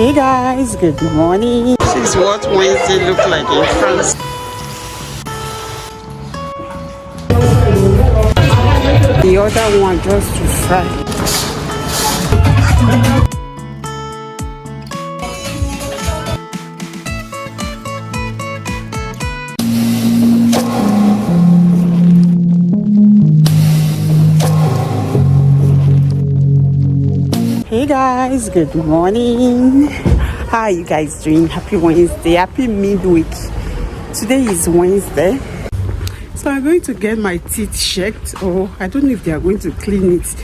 Hey guys, good morning. This is what Wednesday look like in France. The other one just to fry. Hey guys, good morning. How are you guys doing? Happy Wednesday, happy midweek. Today is Wednesday, so I'm going to get my teeth checked, or I don't know if they are going to clean it.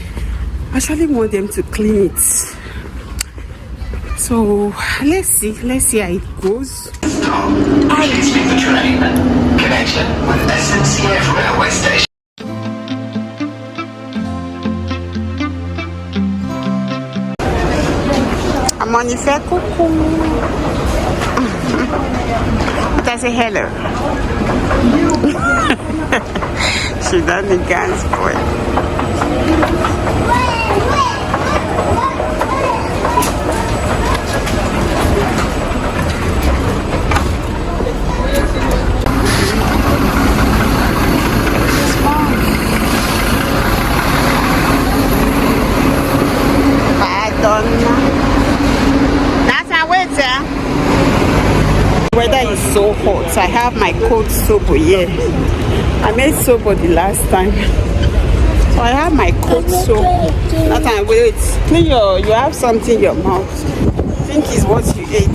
I actually want them to clean it, so let's see how it goes. Please take the train. Connection with SNCF railway station. I'm on the fair cuckoo. That's a hello. She done the dance boy. Weather is so hot. I have my cold soap here. I made soap the last time, so I have my cold soap. That time, wait, clean you have something in your mouth. I think it's what you ate.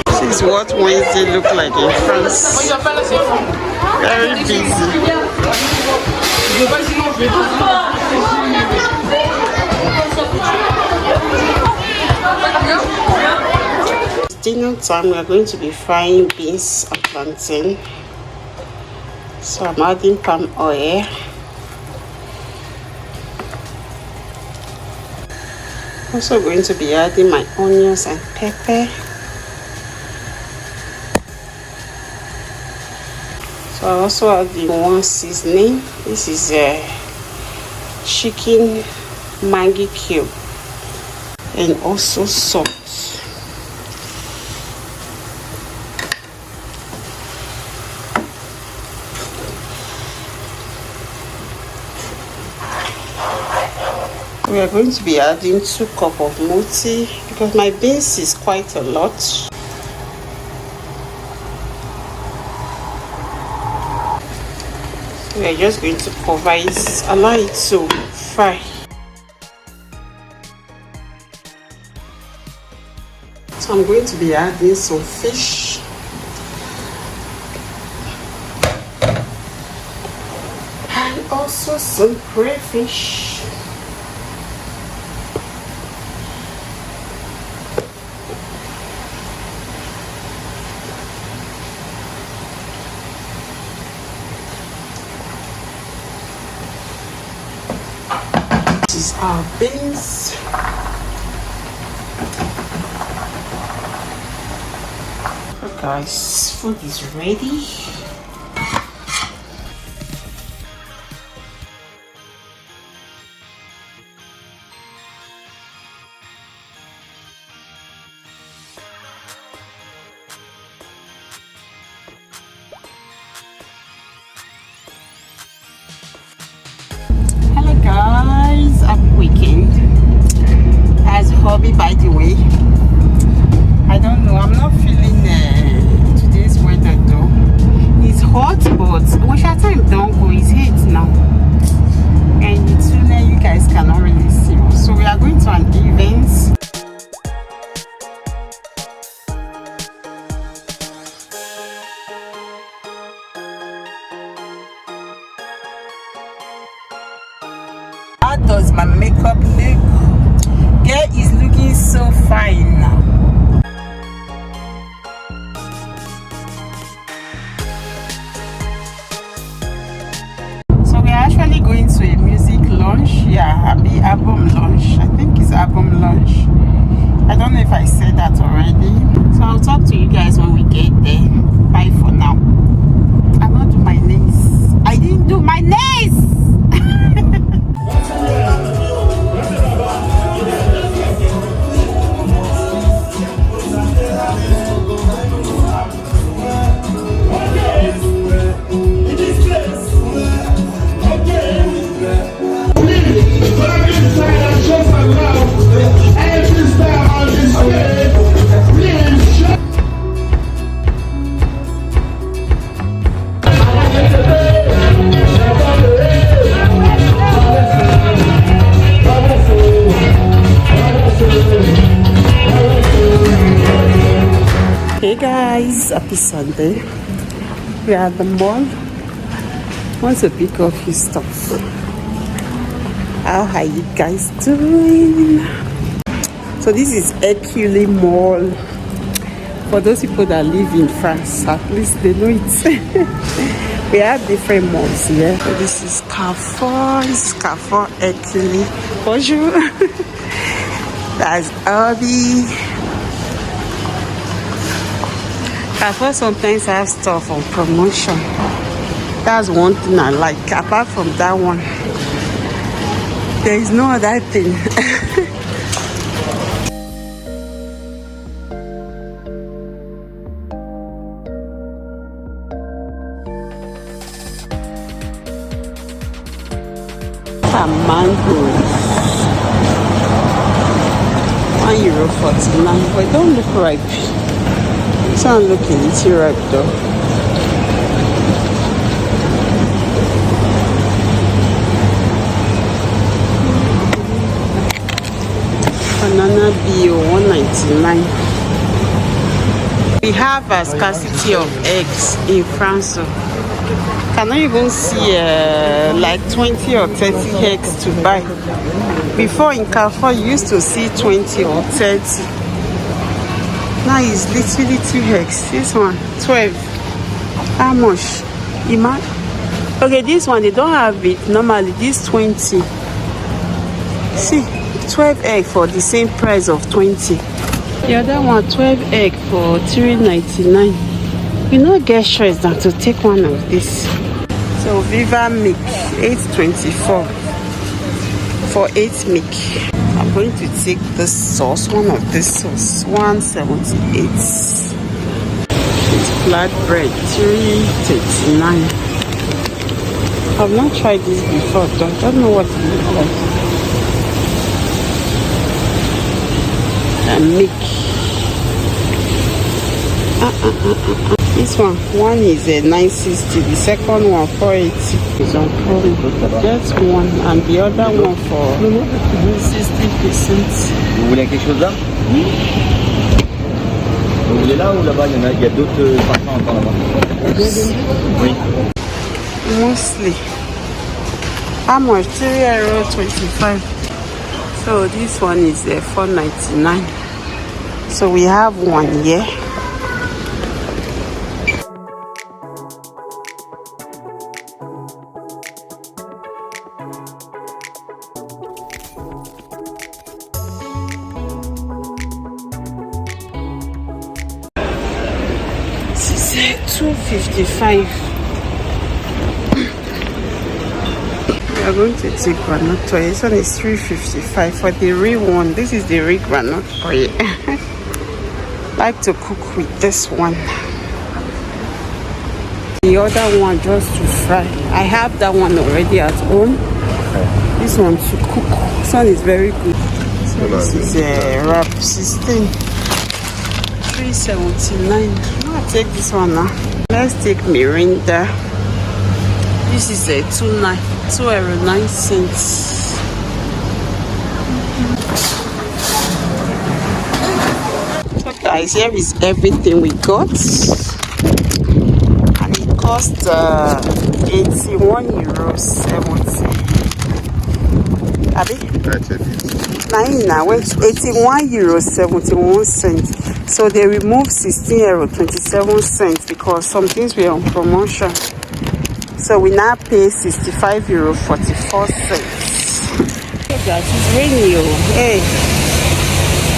This is what Wednesday look like in France. Very busy. Dinner time, we are going to be frying beans and plantain. So I'm adding palm oil. Also going to be adding my onions and pepper. So I also add the one seasoning. This is a chicken Maggi cube, and also salt. We are going to be adding 2 cups of moti because my beans is quite a lot. We are just going to cover it, allow it to fry. So I'm going to be adding some fish. And also some crayfish. This is our beans. Okay, guys, food is ready. Hello guys, happy weekend. As hobby, by the way, I don't know, I'm not feeling today's weather though. It's hot, but which our time don't go, it's heat now, and it's soon you guys cannot really see us. So we are going to an event. How does my makeup look? Girl is looking so fine now. So we are actually going to a music launch. Yeah, the album launch. I think it's album launch. I don't know if I said that already. So I'll talk to you guys when we get there. Bye for now. I'm not doing my nails. happy Sunday. We are at the mall. Want to pick up his stuff. How are you guys doing? So this is Hercule Mall. For those people that live in France, at least they know it. We have different malls here. So this is Carrefour. This is Carrefour Hercule. Bonjour. That's Obi. Carrefour sometimes have stuff on promotion. That's one thing I like. Apart from that one, there is no other thing. Mangoes. €1.49. But don't look ripe. This one look a little ripe though. Banana bio $1.99. We have a scarcity of eggs in France. Cannot even see like 20 or 30 eggs to buy. Before in Carrefour you used to see 20 or 30. Now it's literally 2 eggs. This one 12. How much? Okay, this one they don't have it normally. This 20. See, 12 egg for the same price of 20. The other one 12 egg for $3.99. You know, get choice than to take one of this. So Viva milk $8.24 for 8 milk. I'm going to take this sauce, one of this sauce, $1.78. It's flat bread, $3.39. I've not tried this before, though. I don't know what it looks like. And milk. This one is a $9.60. The second one $4.80. It's on promo. That's one, and the other one for 60%. Vous voulez quelque chose là? Vous voulez là ou là-bas? Il y a d'autres parfums encore là-bas. Oui. Mostly. How much? €3.25. So this one is $4.99. So we have one here. $2.55. We are going to take granite oil. This one is $3.55 for the real one. This is the real granite oil. Like to cook with this one. The other one just to fry. I have that one already at home. This one to cook. This one is very good. So this is a wrap 16. $3.79. I'll take this one now. Let's take Mirinda. This is a €2.09. So guys, here is everything we got, and it cost €81.70. Abi? Now it's €81.71. So they removed €16.27 because some things were on promotion. So we now pay €65.44. Hey guys, it's raining. Hey,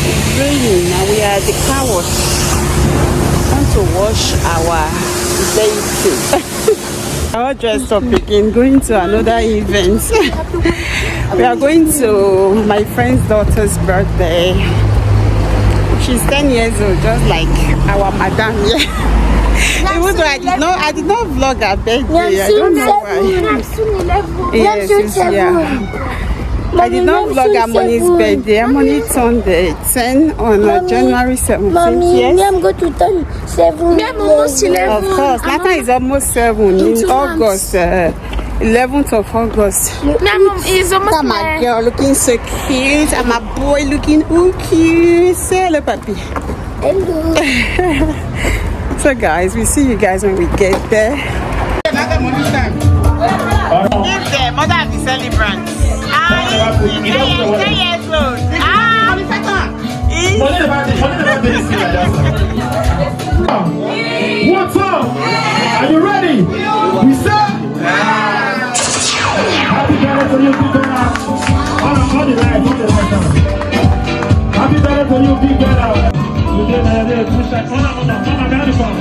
it's raining and we are at the car wash. I want to wash our vehicle. Our dressed up again, going to another event. We are going to my friend's daughter's birthday. She's 10 years old, just like our madam here. Even though I did not vlog her birthday. I don't know why. Yes, yeah. I did not vlog Harmony's birthday. Harmony turned 10 on January 17th. Mommy, yes. I'm going to turn 7. Of course, Nata is almost 7 in August. 11th of August. Mom is almost I'm a girl looking so cute. I'm a boy looking cute. Say hello, papi. Hello. So guys, we see you guys when we get there. Give the mother of the celebrant. Ah, he's 10 years old. Ah, what's up? Are you ready? We said happy birthday to you, big girl. On the light, on the light. Happy birthday to you, big girl. You did push that. Mama, down the phone.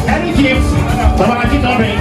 Any gifts, but I keep on ring.